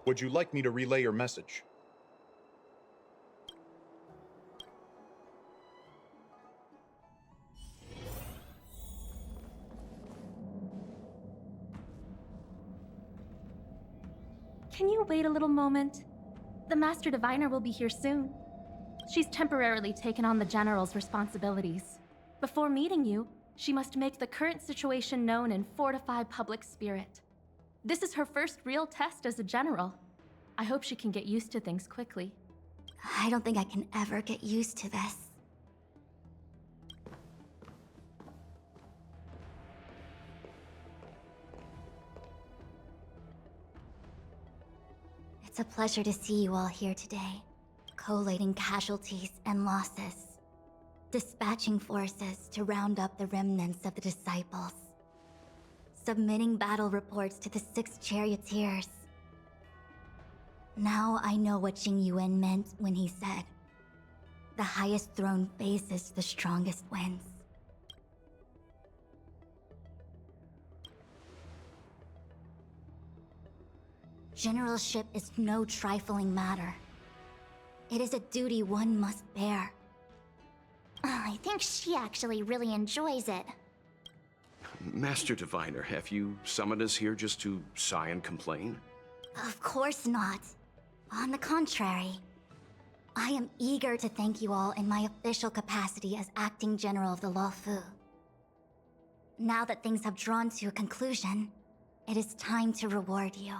Would you like me to relay your message? Can you wait a little moment? The Master Diviner will be here soon. She's temporarily taken on the General's responsibilities. Before meeting you, she must make the current situation known and fortify public spirit. This is her first real test as a General. I hope she can get used to things quickly. I don't think I can ever get used to this. It's a pleasure to see you all here today, collating casualties and losses, dispatching forces to round up the remnants of the disciples, submitting battle reports to the 6 charioteers. Now I know what Jing Yuan meant when he said, "The highest throne faces the strongest wins." Generalship is no trifling matter. It is a duty one must bear. I think she actually really enjoys it. Master Diviner, have you summoned us here just to sigh and complain? Of course not. On the contrary, I am eager to thank you all in my official capacity as acting general of the Luofu. Now that things have drawn to a conclusion, it is time to reward you.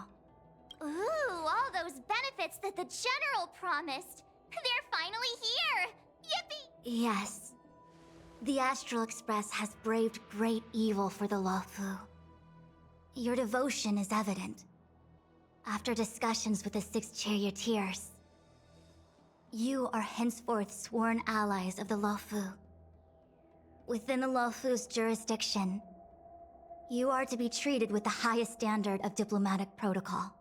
Ooh, all those benefits that the General promised! They're finally here! Yippee! Yes. The Astral Express has braved great evil for the Luofu. Your devotion is evident. After discussions with the 6 charioteers, you are henceforth sworn allies of the Luofu. Within the Luofu's jurisdiction, you are to be treated with the highest standard of diplomatic protocol.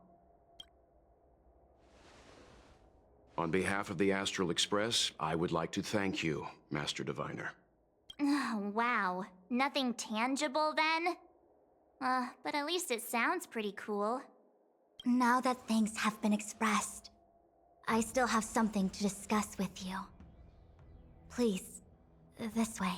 On behalf of the Astral Express, I would like to thank you, Master Diviner. Wow. Nothing tangible then? But at least it sounds pretty cool. Now that thanks have been expressed, I still have something to discuss with you. Please, this way.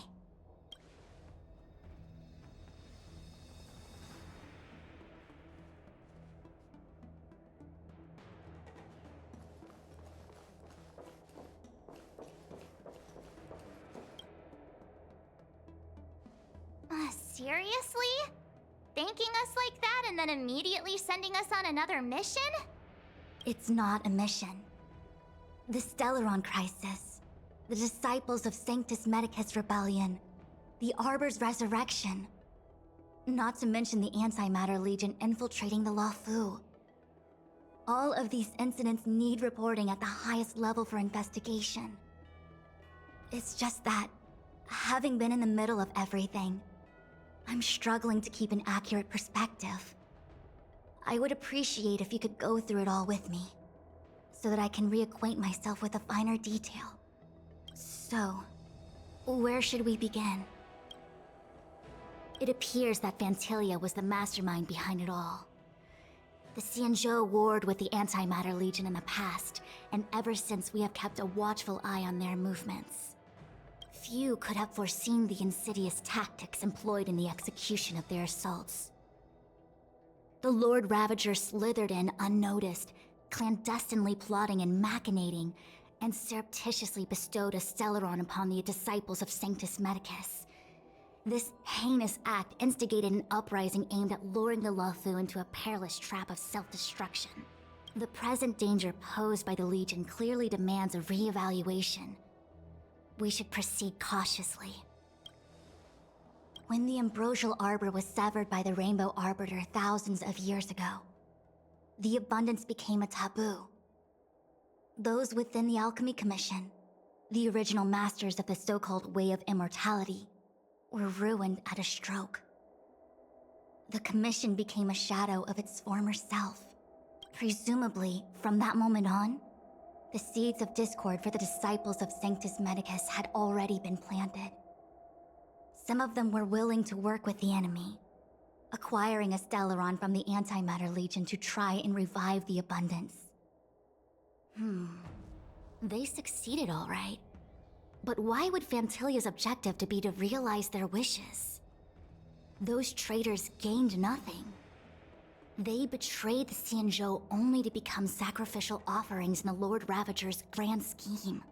Seriously? Thanking us like that and then immediately sending us on another mission? It's not a mission. The Stellaron Crisis, the Disciples of Sanctus Medicus Rebellion, the Arbor's resurrection. Not to mention the Antimatter Legion infiltrating the Luofu. All of these incidents need reporting at the highest level for investigation. It's just that, having been in the middle of everything, I'm struggling to keep an accurate perspective. I would appreciate if you could go through it all with me, so that I can reacquaint myself with a finer detail. So, where should we begin? It appears that Fantilia was the mastermind behind it all. The Xianzhou warred with the Antimatter Legion in the past, and ever since we have kept a watchful eye on their movements. Few could have foreseen the insidious tactics employed in the execution of their assaults. The Lord Ravager slithered in unnoticed, clandestinely plotting and machinating, and surreptitiously bestowed a Stellaron upon the disciples of Sanctus Medicus. This heinous act instigated an uprising aimed at luring the Luofu into a perilous trap of self-destruction. The present danger posed by the Legion clearly demands a re-evaluation. We should proceed cautiously. When the ambrosial arbor was severed by the Rainbow Arbiter thousands of years ago, the abundance became a taboo. Those within the Alchemy Commission, the original masters of the so-called Way of Immortality, were ruined at a stroke. The Commission became a shadow of its former self. Presumably, from that moment on, the seeds of discord for the disciples of Sanctus Medicus had already been planted. Some of them were willing to work with the enemy. acquiring a Stellaron from the Antimatter Legion to try and revive the Abundance. They succeeded all right. But why would Fantilia's objective to be to realize their wishes? Those traitors gained nothing. They betrayed the Xianzhou only to become sacrificial offerings in the Lord Ravager's grand scheme.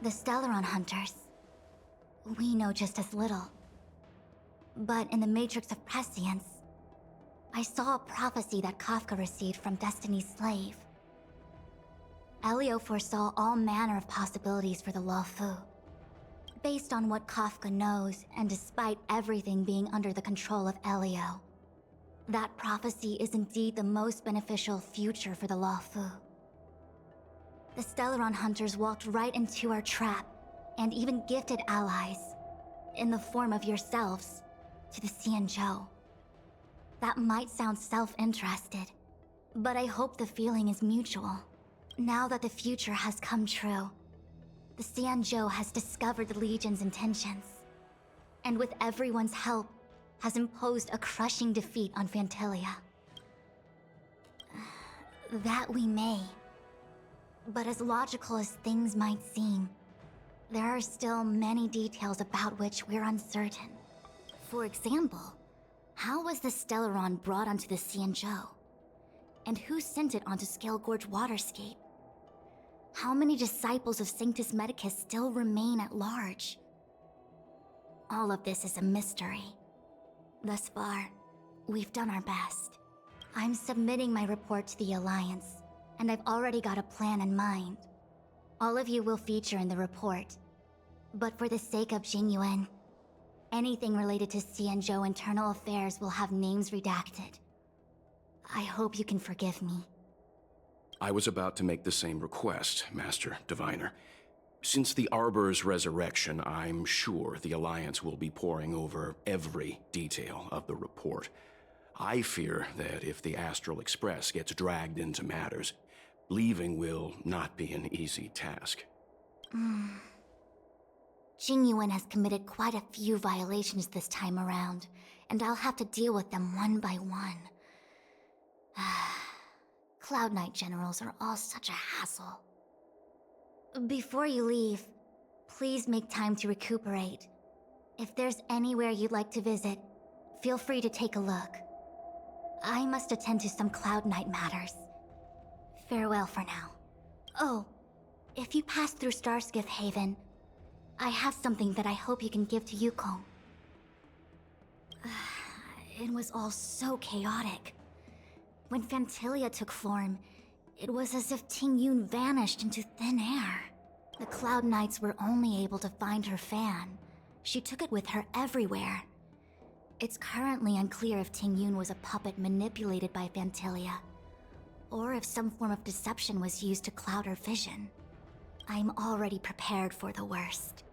The Stellaron Hunters, we know just as little. But in the Matrix of Prescience, I saw a prophecy that Kafka received from Destiny's slave. Elio foresaw all manner of possibilities for the Luofu. Based on what Kafka knows, and despite everything being under the control of Elio, that prophecy is indeed the most beneficial future for the Luofu. The Stellaron Hunters walked right into our trap, and even gifted allies, in the form of yourselves, to the Xianzhou. That might sound self-interested, but I hope the feeling is mutual. Now that the future has come true, the Xianzhou has discovered the Legion's intentions, and with everyone's help, has imposed a crushing defeat on Fantilia. That we may. But as logical as things might seem, there are still many details about which we're uncertain. For example, how was the Stellaron brought onto the Xianzhou? And who sent it onto Scale Gorge Waterscape? How many disciples of Sanctus Medicus still remain at large? All of this is a mystery. Thus far, we've done our best. I'm submitting my report to the Alliance, and I've already got a plan in mind. All of you will feature in the report. But for the sake of Jingyuan, anything related to Xianzhou internal affairs will have names redacted. I hope you can forgive me. I was about to make the same request, Master Diviner. Since the Arbor's resurrection, I'm sure the Alliance will be poring over every detail of the report. I fear that if the Astral Express gets dragged into matters, leaving will not be an easy task. Jingyuan has committed quite a few violations this time around, and I'll have to deal with them one by one. Cloud Knight generals are all such a hassle. Before you leave, please make time to recuperate. If there's anywhere you'd like to visit, feel free to take a look. I must attend to some Cloud Knight matters. Farewell for now. Oh, if you pass through Starskiff Haven, I have something that I hope you can give to Yukong. It was all so chaotic. When Fantilia took form, it was as if Tingyun vanished into thin air. The Cloud Knights were only able to find her fan. She took it with her everywhere. It's currently unclear if Tingyun was a puppet manipulated by Fantilia, or if some form of deception was used to cloud her vision. I'm already prepared for the worst.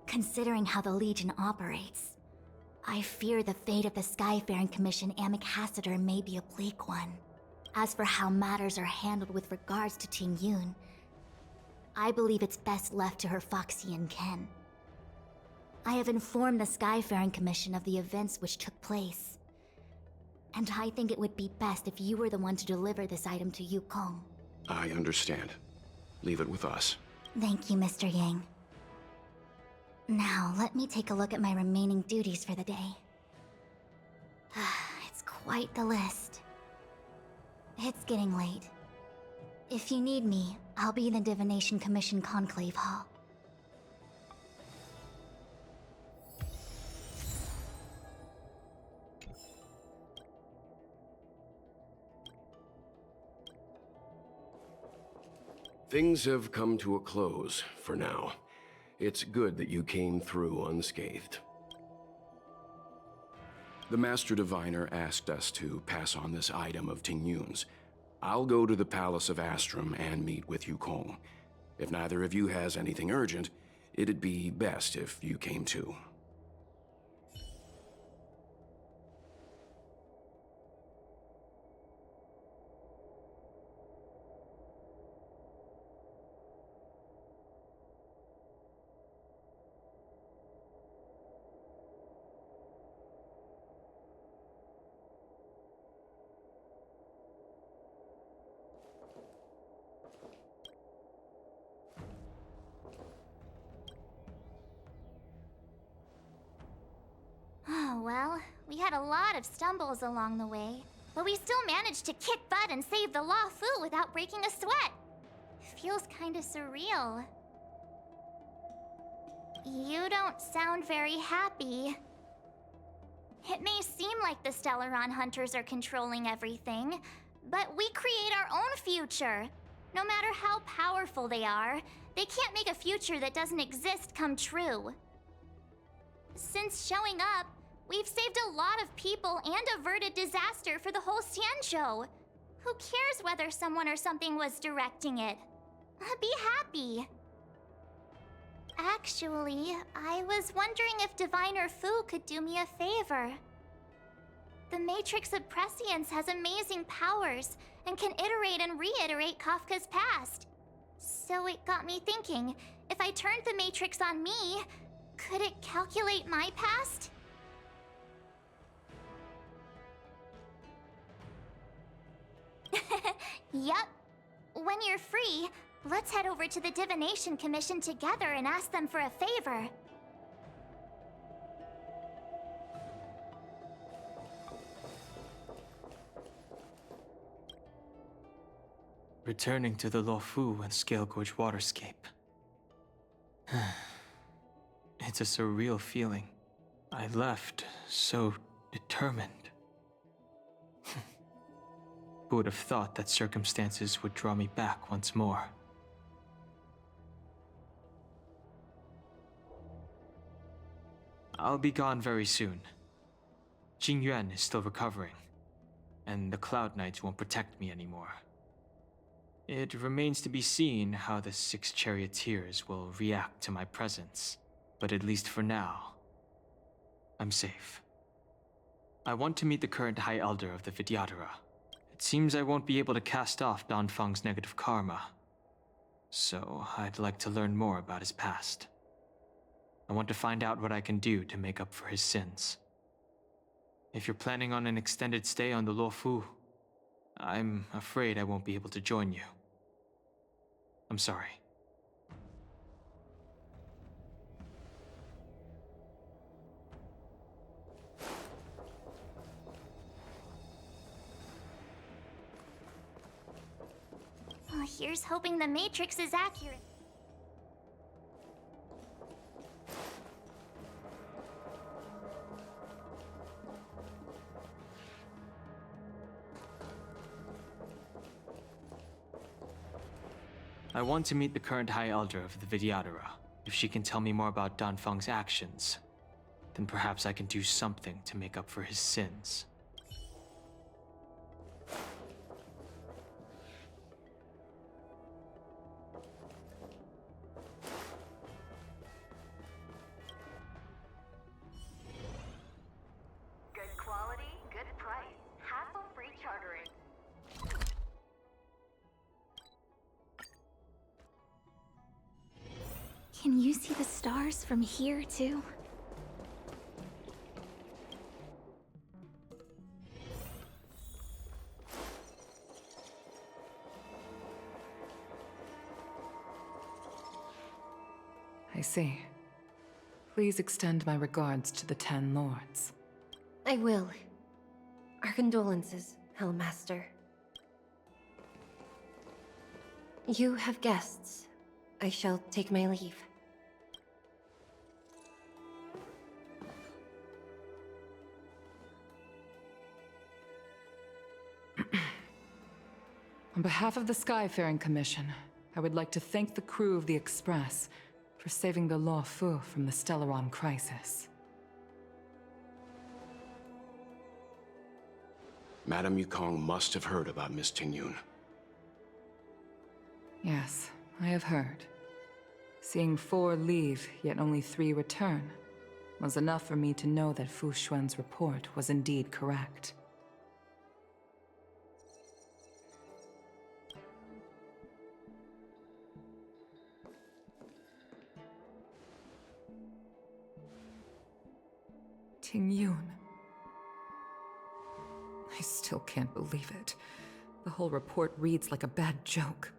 Considering how the Legion operates, I fear the fate of the Skyfaring Commission Amichacitor may be a bleak one. As for how matters are handled with regards to Tingyun, I believe it's best left to her Foxian ken. I have informed the Skyfaring Commission of the events which took place, and I think it would be best if you were the one to deliver this item to Yukong. I understand. Leave it with us. Thank you, Mr. Yang. Now, let me take a look at my remaining duties for the day. It's quite the list. It's getting late. If you need me, I'll be in the Divination Commission Conclave Hall. Things have come to a close for now. It's good that you came through unscathed. The Master Diviner asked us to pass on this item of Tingyun's. I'll go to the Palace of Astrum and meet with Yukong. If neither of you has anything urgent, it'd be best if you came too. Well, we had a lot of stumbles along the way, but we still managed to kick butt and save the Law Fu without breaking a sweat. Feels kinda surreal. You don't sound very happy. It may seem like the Stellaron Hunters are controlling everything, but we create our own future. No matter how powerful they are, they can't make a future that doesn't exist come true. Since showing up, we've saved a lot of people and averted disaster for the whole Xianzhou. Who cares whether someone or something was directing it? Be happy. Actually, I was wondering if Diviner Fu could do me a favor. The Matrix of Prescience has amazing powers and can iterate and reiterate Kafka's past. So it got me thinking, if I turned the Matrix on me, could it calculate my past? Yup. When you're free, let's head over to the Divination Commission together and ask them for a favor. Returning to the Luofu and Scale Gorge waterscape. It's a surreal feeling. I left so determined. Who would have thought that circumstances would draw me back once more? I'll be gone very soon. Jingyuan is still recovering, and the Cloud Knights won't protect me anymore. It remains to be seen how the 6 charioteers will react to my presence, but at least for now, I'm safe. I want to meet the current High Elder of the Vidyadhara. It seems I won't be able to cast off Danfeng's negative karma, so I'd like to learn more about his past. I want to find out what I can do to make up for his sins. If you're planning on an extended stay on the Luofu, I'm afraid I won't be able to join you. I'm sorry. Well, here's hoping the Matrix is accurate. I want to meet the current High Elder of the Vidyadhara. If she can tell me more about Danfeng's actions, then perhaps I can do something to make up for his sins. Good quality, good price, hassle-free chartering. Can you see the stars from here, too? I see. Please extend my regards to the 10 lords. I will. Our condolences, Hellmaster. You have guests. I shall take my leave. On behalf of the Skyfaring Commission, I would like to thank the crew of the Express for saving the Luofu from the Stellaron crisis. Madame Yukong must have heard about Miss Tingyun. Yes, I have heard. Seeing 4 leave, yet only 3 return, was enough for me to know that Fu Xuan's report was indeed correct. Tingyun. I still can't believe it. The whole report reads like a bad joke.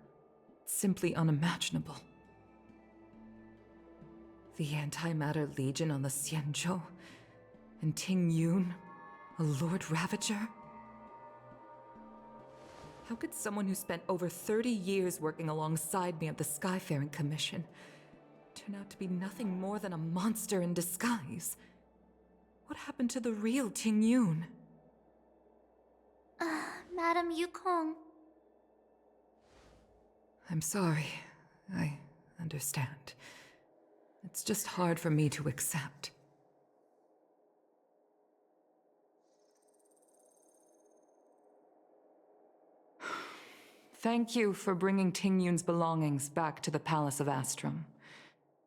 It's simply unimaginable. The Antimatter Legion on the Xianzhou. And Ting Yun, a Lord Ravager? How could someone who spent over 30 years working alongside me at the Skyfaring Commission turn out to be nothing more than a monster in disguise? What happened to the real Ting Yun? Madam Yukong. I'm sorry. I understand. It's just hard for me to accept. Thank you for bringing Ting Yun's belongings back to the Palace of Astrum.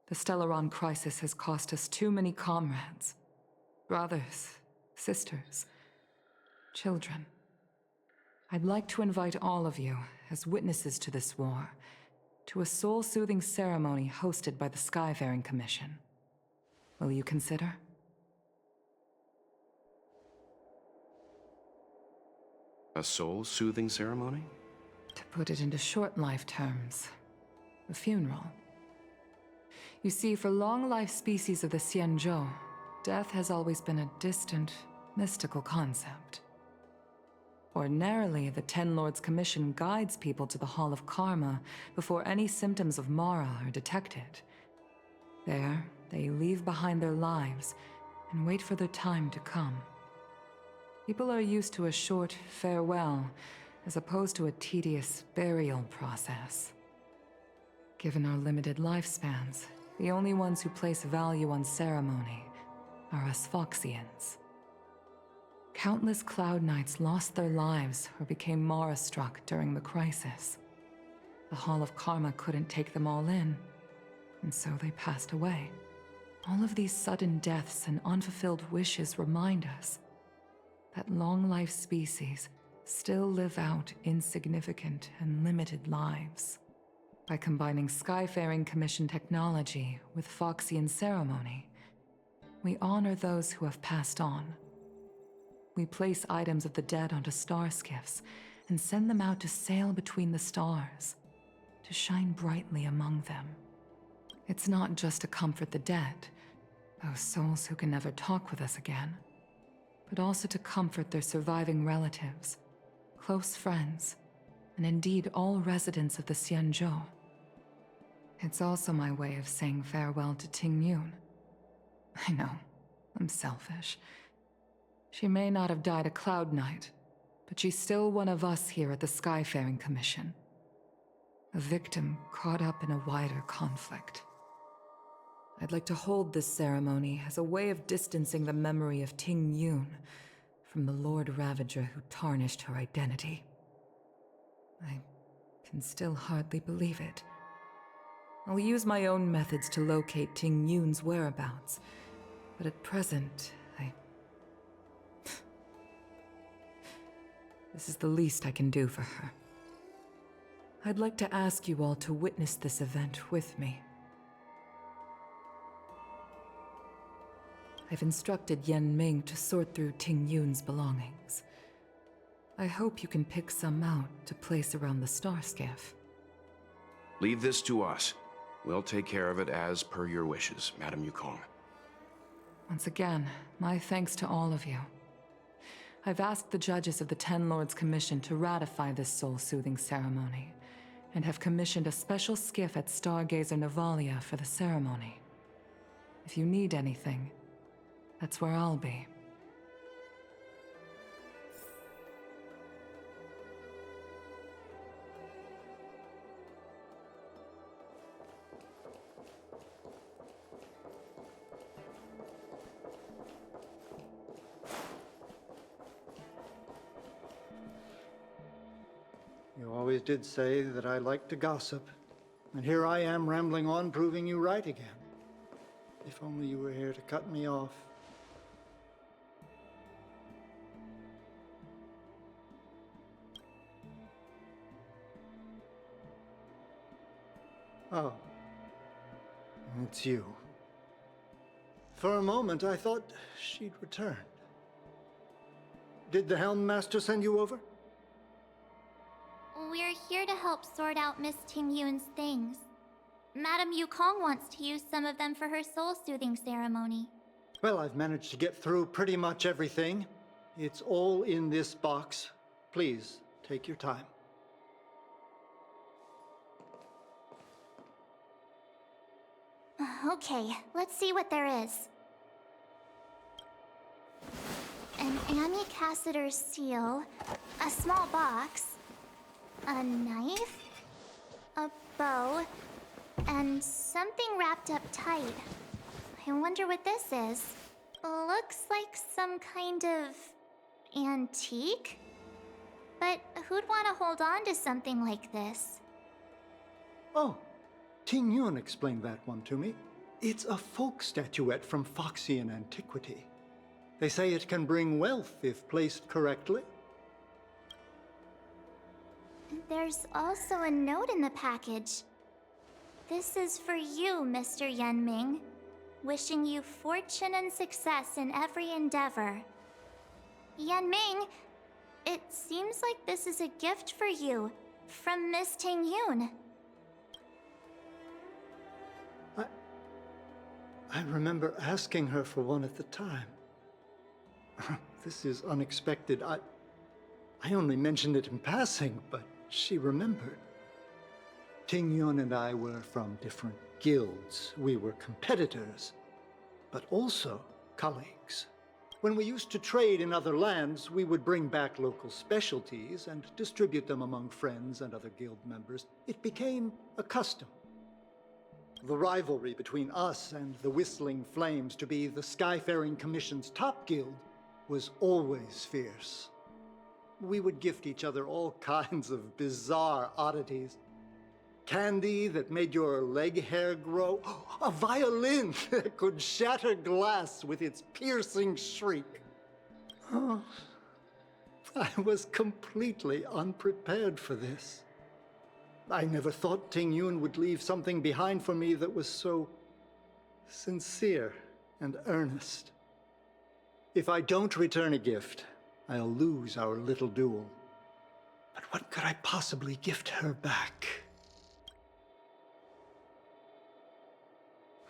The Stellaron crisis has cost us too many comrades. Brothers, sisters, children. I'd like to invite all of you, as witnesses to this war, to a soul-soothing ceremony hosted by the Skyfaring Commission. Will you consider? A soul-soothing ceremony? To put it into short life terms, a funeral. You see, for long-life species of the Xianzhou, death has always been a distant, mystical concept. Ordinarily, the Ten Lords Commission guides people to the Hall of Karma before any symptoms of Mara are detected. There, they leave behind their lives and wait for their time to come. People are used to a short farewell as opposed to a tedious burial process. Given our limited lifespans, the only ones who place value on ceremony are us Foxians. Countless Cloud Knights lost their lives or became Mara-struck during the crisis. The Hall of Karma couldn't take them all in, and so they passed away. All of these sudden deaths and unfulfilled wishes remind us that long-life species still live out insignificant and limited lives. By combining Skyfaring Commission technology with Foxian ceremony, we honor those who have passed on. We place items of the dead onto star skiffs and send them out to sail between the stars, to shine brightly among them. It's not just to comfort the dead, those souls who can never talk with us again, but also to comfort their surviving relatives, close friends, and indeed all residents of the Xianzhou. It's also my way of saying farewell to Ting Yun. I know, I'm selfish. She may not have died a Cloud Knight, but she's still one of us here at the Skyfaring Commission. A victim caught up in a wider conflict. I'd like to hold this ceremony as a way of distancing the memory of Ting Yun from the Lord Ravager who tarnished her identity. I can still hardly believe it. I'll use my own methods to locate Ting Yun's whereabouts, but at present, This is the least I can do for her. I'd like to ask you all to witness this event with me. I've instructed Yen Ming to sort through Ting Yun's belongings. I hope you can pick some out to place around the star skiff. Leave this to us. We'll take care of it as per your wishes, Madam Yukong. Once again, my thanks to all of you. I've asked the judges of the Ten Lords Commission to ratify this soul-soothing ceremony, and have commissioned a special skiff at Stargazer Navalia for the ceremony. If you need anything, that's where I'll be. You always did say that I like to gossip, and here I am rambling on, proving you right again. If only you were here to cut me off. Oh, it's you. For a moment, I thought she'd returned. Did the Helm Master send you over? We're here to help sort out Miss Ting Yun's things. Madam Yukong wants to use some of them for her soul-soothing ceremony. Well, I've managed to get through pretty much everything. It's all in this box. Please, take your time. Okay, let's see what there is. An Cassider seal, a small box, a knife, a bow, and something wrapped up tight. I wonder what this is. Looks like some kind of antique? But who'd want to hold on to something like this? Oh, Ting Yun explained that one to me. It's a folk statuette from Foxian antiquity. They say it can bring wealth if placed correctly. There's also a note in the package. This is for you, Mr. Yanming. Wishing you fortune and success in every endeavor. Yanming, it seems like this is a gift for you from Miss Ting Yun. I remember asking her for one at the time. This is unexpected. I only mentioned it in passing, but she remembered. Ting Yun and I were from different guilds. We were competitors, but also colleagues. When we used to trade in other lands, we would bring back local specialties and distribute them among friends and other guild members. It became a custom. The rivalry between us and the Whistling Flames to be the Skyfaring Commission's top guild was always fierce. We would gift each other all kinds of bizarre oddities. Candy that made your leg hair grow. A violin that could shatter glass with its piercing shriek. Oh, I was completely unprepared for this. I never thought Ting Yun would leave something behind for me that was so sincere and earnest. If I don't return a gift, I'll lose our little duel. But what could I possibly gift her back?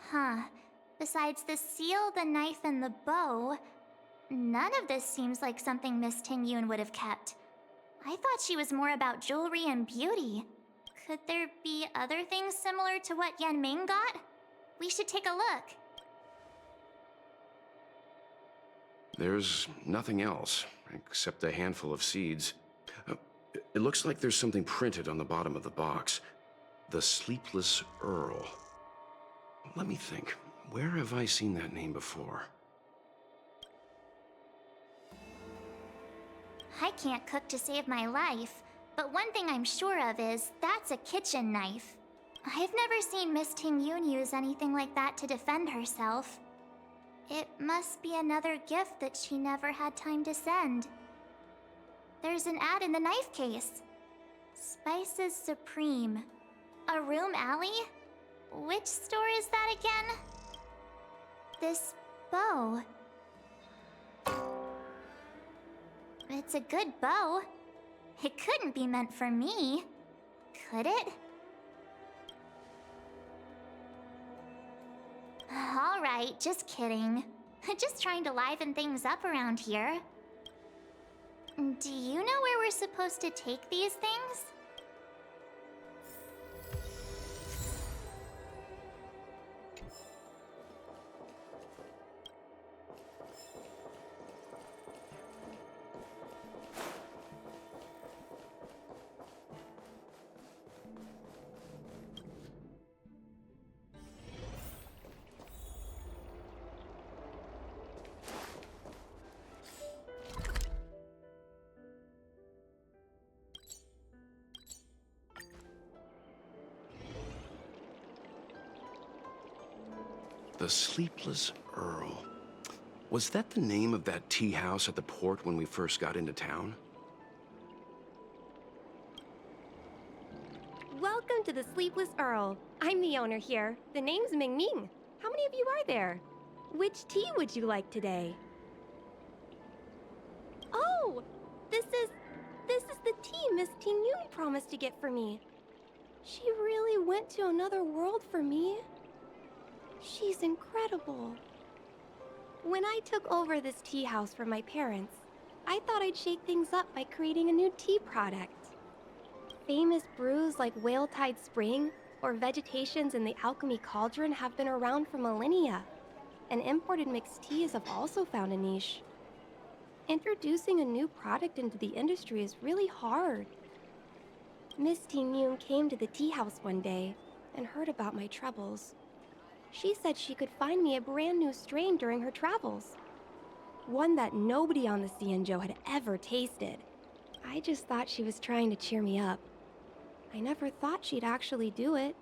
Huh. Besides the seal, the knife, and the bow, none of this seems like something Miss Ting Yun would have kept. I thought she was more about jewelry and beauty. Could there be other things similar to what Yanming got? We should take a look. There's nothing else, except a handful of seeds. It looks like there's something printed on the bottom of the box. The Sleepless Earl. Let me think. Where have I seen that name before? I can't cook to save my life, but one thing I'm sure of is that's a kitchen knife. I've never seen Miss Ting Yun use anything like that to defend herself. It must be another gift that she never had time to send. There's an ad in the knife case. Spices Supreme. A room alley? Which store is that again? This bow. It's a good bow. It couldn't be meant for me, could it? Alright, just kidding. Just trying to liven things up around here. Do you know where we're supposed to take these things? The Sleepless Earl. Was that the name of that tea house at the port when we first got into town? Welcome to the Sleepless Earl. I'm the owner here. The name's Ming Ming. How many of you are there? Which tea would you like today? Oh, this is the tea Miss Ting Yun promised to get for me. She really went to another world for me. She's incredible. When I took over this tea house from my parents, I thought I'd shake things up by creating a new tea product. Famous brews like Whale Tide Spring or Vegetations in the Alchemy Cauldron have been around for millennia, and imported mixed teas have also found a niche. Introducing a new product into the industry is really hard. Miss Ting-Yun came to the tea house one day and heard about my troubles. She said she could find me a brand new strain during her travels. One that nobody on the Xianzhou had ever tasted. I just thought she was trying to cheer me up. I never thought she'd actually do it.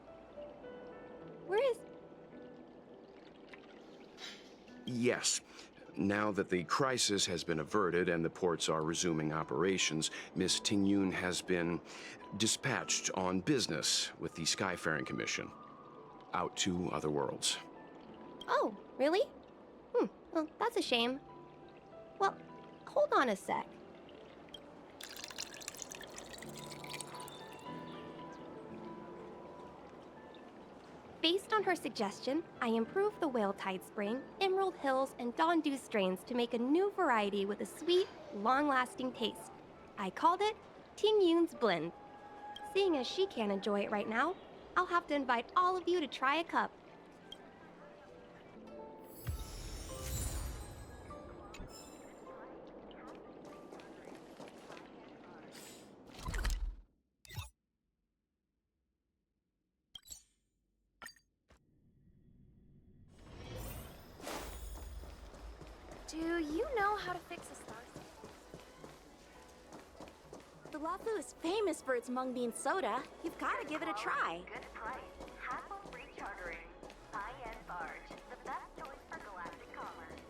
Where is... Yes. Now that the crisis has been averted and the ports are resuming operations, Miss Ting-Yun has been dispatched on business with the Skyfaring Commission. Out to other worlds. Oh, really? Well, that's a shame. Well, hold on a sec. Based on her suggestion, I improved the Whale Tide Spring, Emerald Hills, and Dawn Dew strains to make a new variety with a sweet, long-lasting taste. I called it Ting Yun's Blend. Seeing as she can't enjoy it right now, I'll have to invite all of you to try a cup. Do you know how to fix a star? The Lafu is famous for its mung bean soda. You've got to give it a try. Good price. Hassle-free chartering. High-end barge. The best choice for galactic commerce.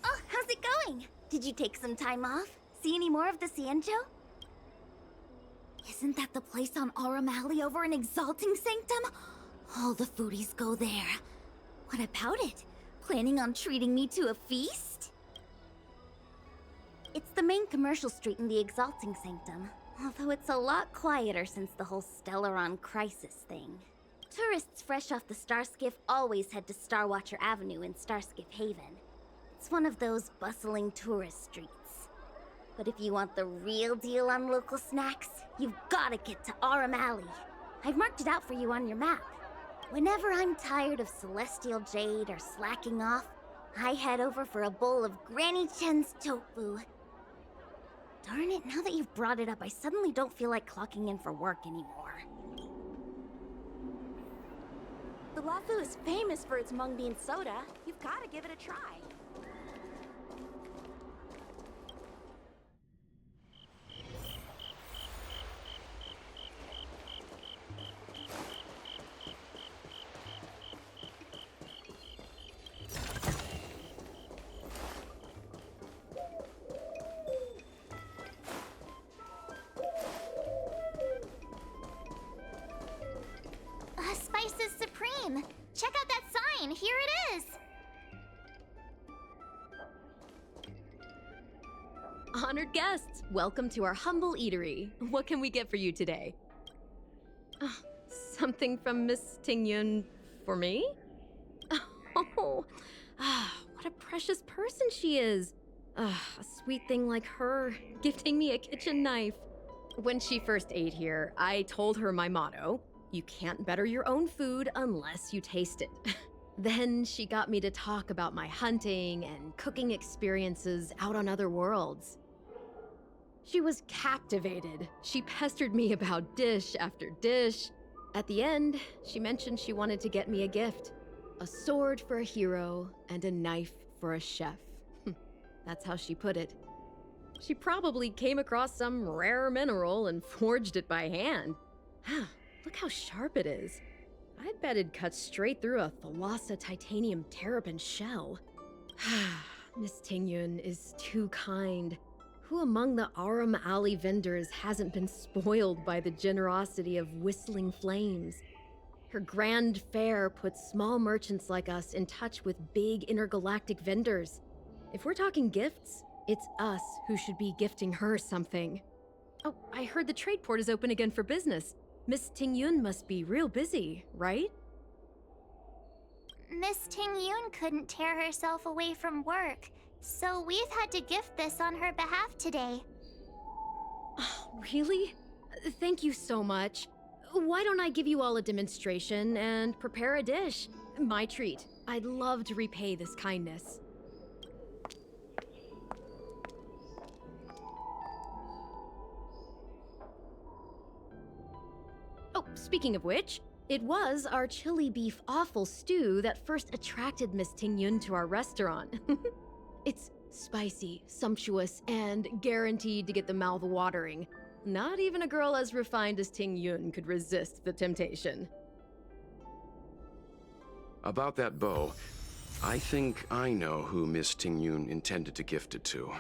Oh, how's it going? Did you take some time off? See any more of the Xianzhou? Isn't that the place on Aurum Alley over in Exalting Sanctum? All the foodies go there. What about it? Planning on treating me to a feast? It's the main commercial street in the Exalting Sanctum, although it's a lot quieter since the whole Stellaron crisis thing. Tourists fresh off the Starskiff always head to Starwatcher Avenue in Starskiff Haven. It's one of those bustling tourist streets. But if you want the real deal on local snacks, you've gotta get to Aurum Alley. I've marked it out for you on your map. Whenever I'm tired of Celestial Jade or slacking off, I head over for a bowl of Granny Chen's tofu. Darn it, now that you've brought it up, I suddenly don't feel like clocking in for work anymore. The Lafu is famous for its mung bean soda. You've got to give it a try. Spices Supreme! Check out that sign! Here it is! Honored guests, welcome to our humble eatery. What can we get for you today? Something from Miss Ting-Yun for me? Oh, what a precious person she is. A sweet thing like her, gifting me a kitchen knife. When she first ate here, I told her my motto: you can't better your own food unless you taste it. Then she got me to talk about my hunting and cooking experiences out on other worlds. She was captivated. She pestered me about dish after dish. At the end, she mentioned she wanted to get me a gift. A sword for a hero and a knife for a chef. That's how she put it. She probably came across some rare mineral and forged it by hand. Look how sharp it is. I'd bet it'd cut straight through a Thalassa titanium terrapin shell. Miss Ting-Yun is too kind. Who among the Aurum Alley vendors hasn't been spoiled by the generosity of Whistling Flames? Her grand fare puts small merchants like us in touch with big intergalactic vendors. If we're talking gifts, it's us who should be gifting her something. Oh, I heard the trade port is open again for business. Miss Tingyun must be real busy, right? Miss Tingyun couldn't tear herself away from work, so we've had to gift this on her behalf today. Really? Thank you so much. Why don't I give you all a demonstration and prepare a dish? My treat. I'd love to repay this kindness. Oh, speaking of which, it was our chili beef offal stew that first attracted Miss Tingyun to our restaurant. It's spicy, sumptuous, and guaranteed to get the mouth watering. Not even a girl as refined as Tingyun could resist the temptation. About that bow, I think I know who Miss Tingyun intended to gift it to.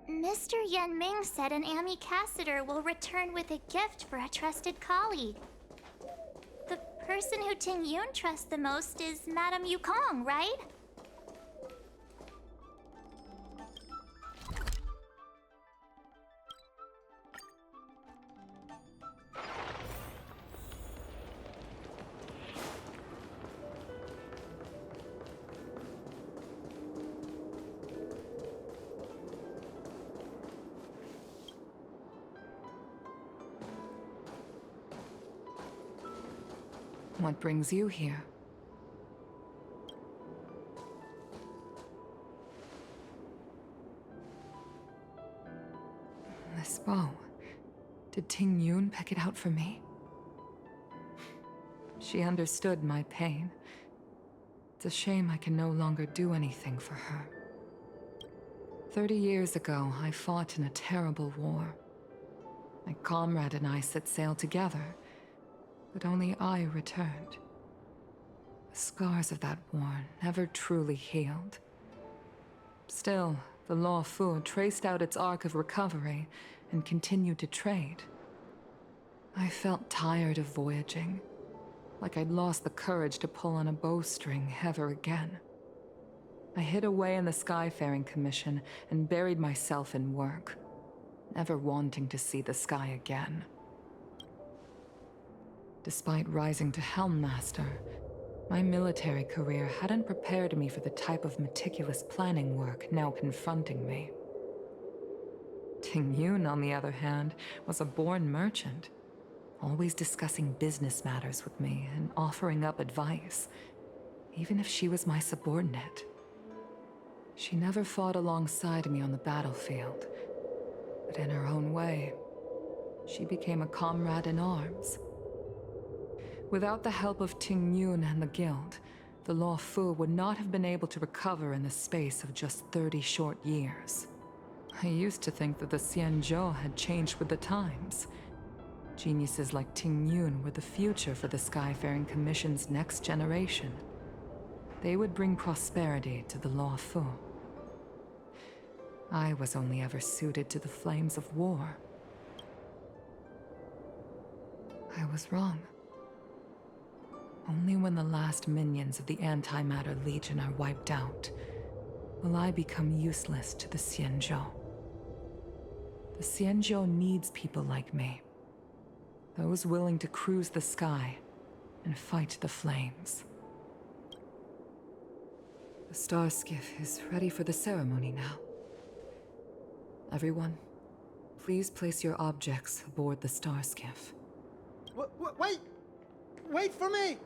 Mr. Yanming said an ambassador will return with a gift for a trusted colleague. The person who Tingyun trusts the most is Madame Yukong, right? What brings you here? This bow. Did Tingyun pick it out for me? She understood my pain. It's a shame I can no longer do anything for her. 30 years ago, I fought in a terrible war. My comrade and I set sail together, but only I returned. The scars of that war never truly healed. Still, the Law Fu traced out its arc of recovery and continued to trade. I felt tired of voyaging, like I'd lost the courage to pull on a bowstring ever again. I hid away in the Skyfaring Commission and buried myself in work, never wanting to see the sky again. Despite rising to Helm Master, my military career hadn't prepared me for the type of meticulous planning work now confronting me. Tingyun, on the other hand, was a born merchant, always discussing business matters with me and offering up advice, even if she was my subordinate. She never fought alongside me on the battlefield, but in her own way, she became a comrade in arms. Without the help of Tingyun and the Guild, the Law Fu would not have been able to recover in the space of just 30 short years. I used to think that the Xianzhou had changed with the times. Geniuses like Tingyun were the future for the Skyfaring Commission's next generation. They would bring prosperity to the Law Fu. I was only ever suited to the flames of war. I was wrong. Only when the last minions of the Antimatter Legion are wiped out will I become useless to the Xianzhou. The Xianzhou needs people like me. Those willing to cruise the sky and fight the flames. The star skiff is ready for the ceremony now. Everyone, please place your objects aboard the star skiff. Wait! Wait for me!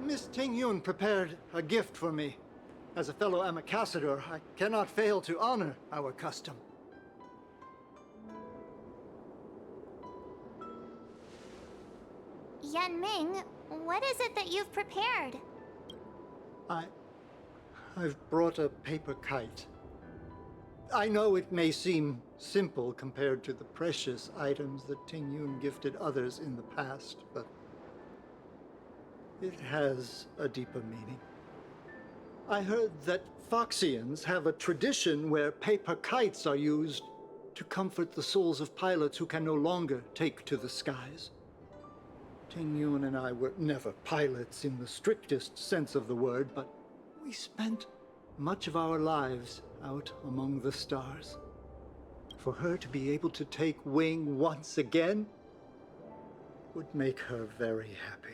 Miss Tingyun prepared a gift for me. As a fellow ambassador, I cannot fail to honor our custom. Yanming, what is it that you've prepared? I've brought a paper kite. I know it may seem simple compared to the precious items that Tingyun gifted others in the past, but it has a deeper meaning. I heard that Foxians have a tradition where paper kites are used to comfort the souls of pilots who can no longer take to the skies. Tingyun and I were never pilots in the strictest sense of the word, but we spent much of our lives out among the stars, For her to be able to take wing once again would make her very happy.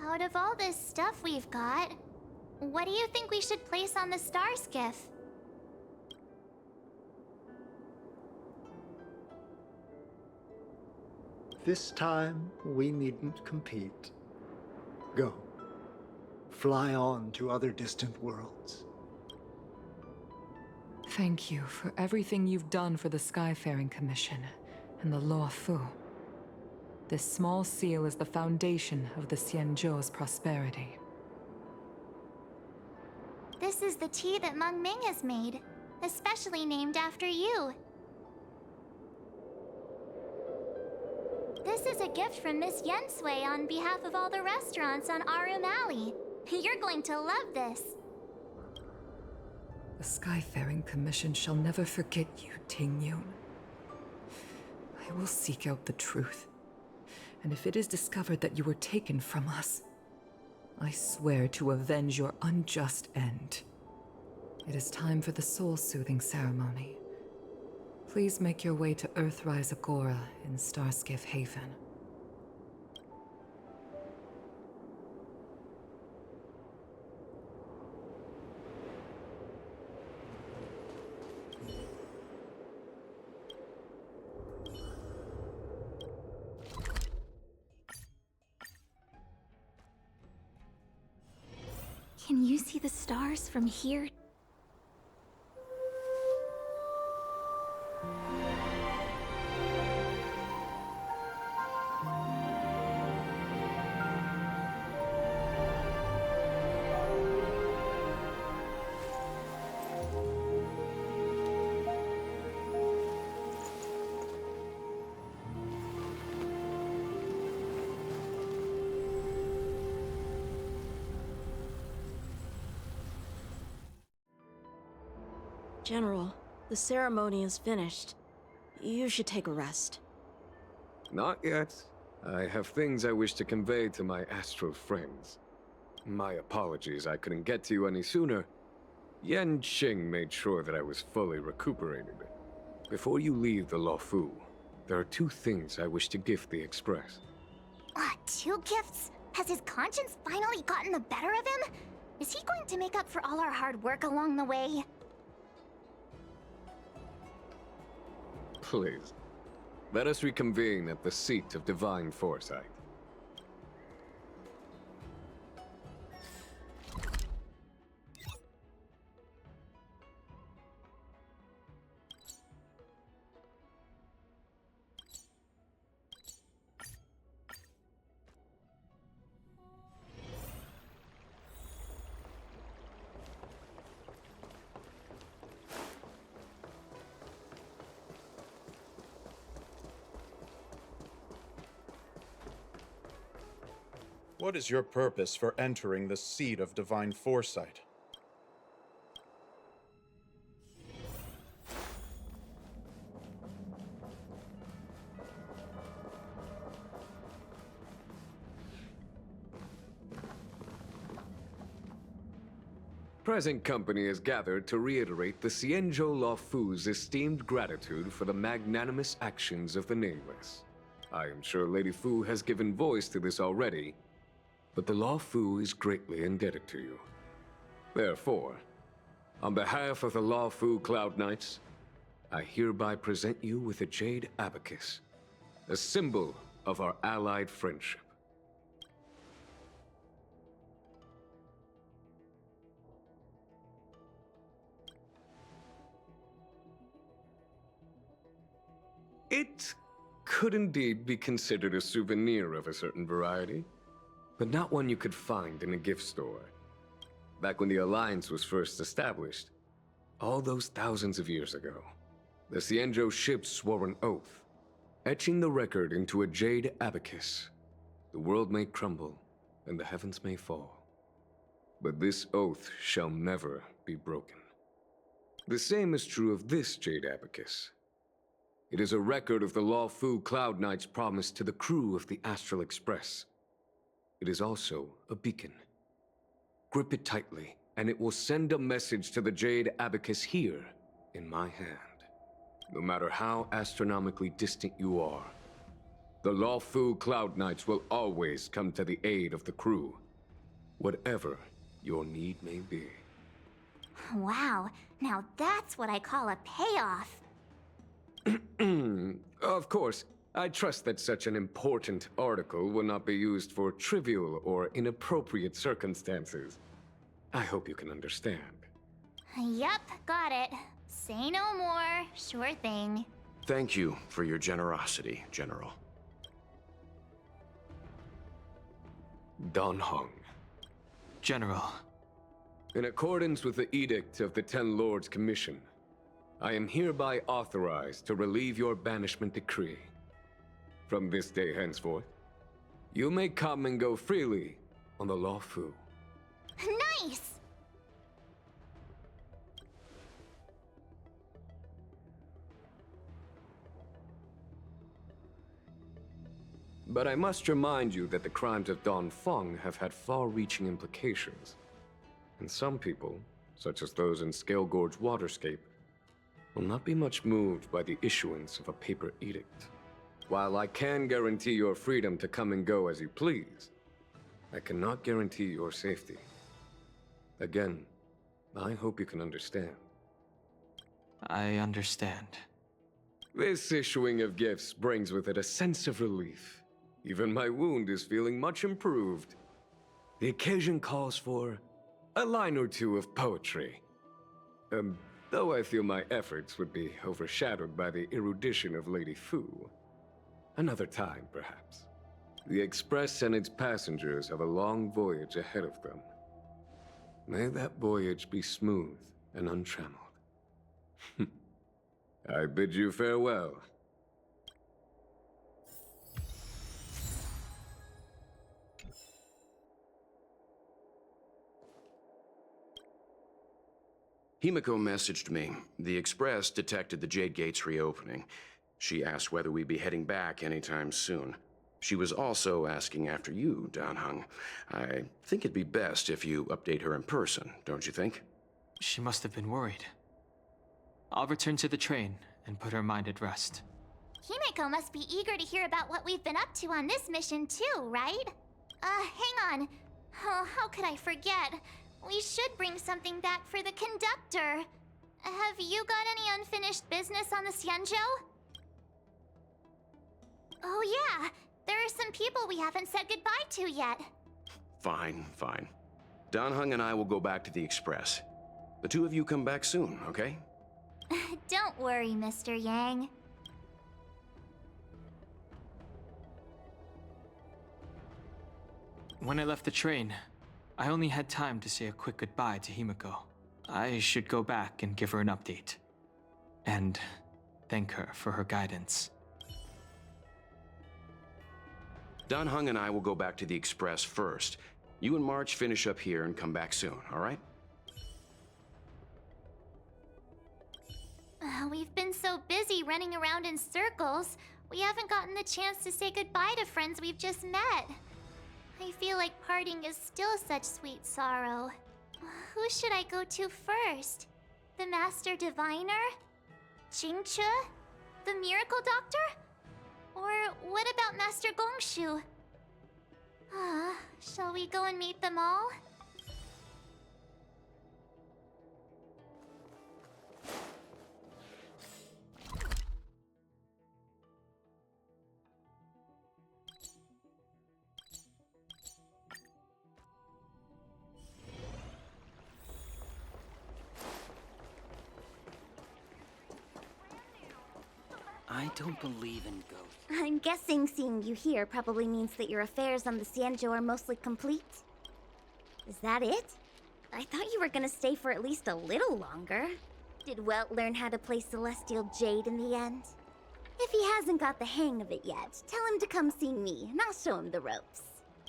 Out of all this stuff we've got, what do you think we should place on the star skiff? This time, we needn't compete. Go. Fly on to other distant worlds. Thank you for everything you've done for the Skyfaring Commission and the Law Fu. This small seal is the foundation of the Xianzhou's prosperity. This is the tea that Meng Ming has made, especially named after you. This is a gift from Miss Xianzhou on behalf of all the restaurants on Arum Alley. You're going to love this. The Skyfaring Commission shall never forget you, Tingyun. I will seek out the truth. And if it is discovered that you were taken from us, I swear to avenge your unjust end. It is time for the soul-soothing ceremony. Please make your way to Earthrise Agora in Starskiff Haven. Can you see the stars from here? General, the ceremony is finished. You should take a rest. Not yet. I have things I wish to convey to my astral friends. My apologies I couldn't get to you any sooner. Yan Qing made sure that I was fully recuperated. Before you leave the Luofu, there are 2 things I wish to gift the Express. 2 gifts? Has his conscience finally gotten the better of him? Is he going to make up for all our hard work along the way? Please, let us reconvene at the seat of divine foresight. What is your purpose for entering the seat of divine foresight? Present company is gathered to reiterate the Xianzhou Luofu's esteemed gratitude for the magnanimous actions of the Nameless. I am sure Lady Fu has given voice to this already, but the Luofu is greatly indebted to you. Therefore, on behalf of the Luofu Cloud Knights, I hereby present you with a jade abacus, a symbol of our allied friendship. It could indeed be considered a souvenir of a certain variety, but not one you could find in a gift store. Back when the Alliance was first established, all those thousands of years ago, the Xianzhou ships swore an oath, etching the record into a jade abacus. The world may crumble, and the heavens may fall, but this oath shall never be broken. The same is true of this Jade Abacus. It is a record of the Luofu Cloud Knight's promise to the crew of the Astral Express. It is also a beacon. Grip it tightly, and it will send a message to the Jade Abacus here, in my hand. No matter how astronomically distant you are, the Luofu Cloud Knights will always come to the aid of the crew, whatever your need may be. Wow, now that's what I call a payoff. Of course, I trust that such an important article will not be used for trivial or inappropriate circumstances. I hope you can understand. Yep, got it. Say no more. Sure thing. Thank you for your generosity, General. Dan Heng. General. In accordance with the Edict of the Ten Lords Commission, I am hereby authorized to relieve your banishment decree. From this day henceforth, you may come and go freely on the Luofu. Nice! But I must remind you that the crimes of Dongfeng have had far-reaching implications. And some people, such as those in Scale Gorge Waterscape, will not be much moved by the issuance of a paper edict. While I can guarantee your freedom to come and go as you please, I cannot guarantee your safety. Again, I hope you can understand. I understand. This issuing of gifts brings with it a sense of relief. Even my wound is feeling much improved. The occasion calls for a line or two of poetry. Though I feel my efforts would be overshadowed by the erudition of Lady Fu. Another time, perhaps. The Express and its passengers have a long voyage ahead of them. May that voyage be smooth and untrammeled. I bid you farewell. Himiko messaged me. The Express detected the Jade Gates reopening. She asked whether we'd be heading back anytime soon. She was also asking after you, Dan Heng. I think it'd be best if you update her in person, don't you think? She must have been worried. I'll return to the train and put her mind at rest. Himeko must be eager to hear about what we've been up to on this mission too, right? Hang on. Oh, how could I forget? We should bring something back for the conductor. Have you got any unfinished business on the Xianzhou? Oh yeah, there are some people we haven't said goodbye to yet. Fine, fine. Dan Heng and I will go back to the Express. The two of you come back soon, okay? Don't worry, Mr. Yang. When I left the train, I only had time to say a quick goodbye to Himiko. I should go back and give her an update. And thank her for her guidance. Dan Heng and I will go back to the Express first. You and March finish up here and come back soon, all right? We've been so busy running around in circles, we haven't gotten the chance to say goodbye to friends we've just met. I feel like parting is still such sweet sorrow. Who should I go to first? The Master Diviner? Jingche? The Miracle Doctor? Or what about Master Gongshu? Shall we go and meet them all? I don't believe in ghosts. I'm guessing seeing you here probably means that your affairs on the Xianzhou are mostly complete. Is that it? I thought you were gonna stay for at least a little longer. Did Welt learn how to play Celestial Jade in the end? If he hasn't got the hang of it yet, tell him to come see me, and I'll show him the ropes.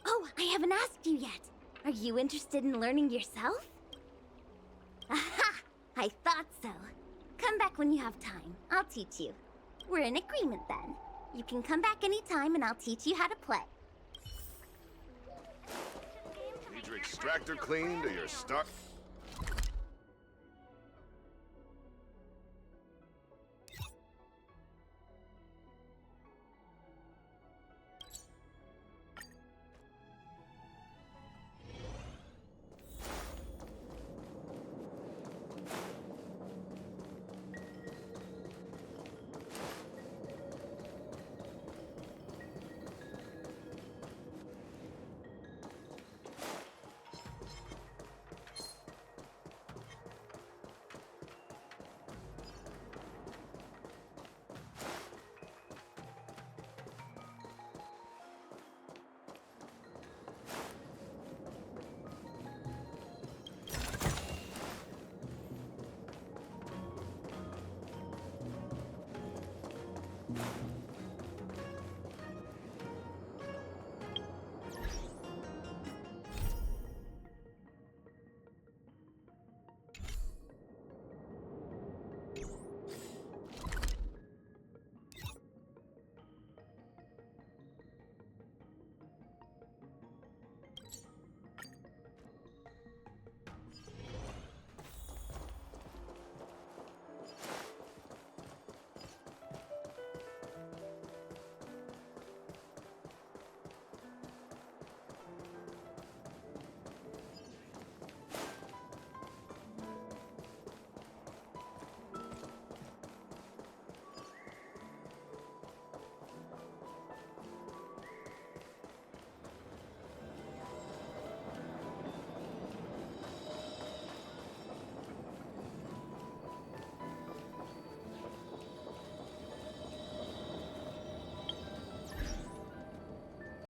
Oh, I haven't asked you yet. Are you interested in learning yourself? Aha! I thought so. Come back when you have time. I'll teach you. We're in agreement then. You can come back anytime and I'll teach you how to play. Need your extractor cleaned or your start...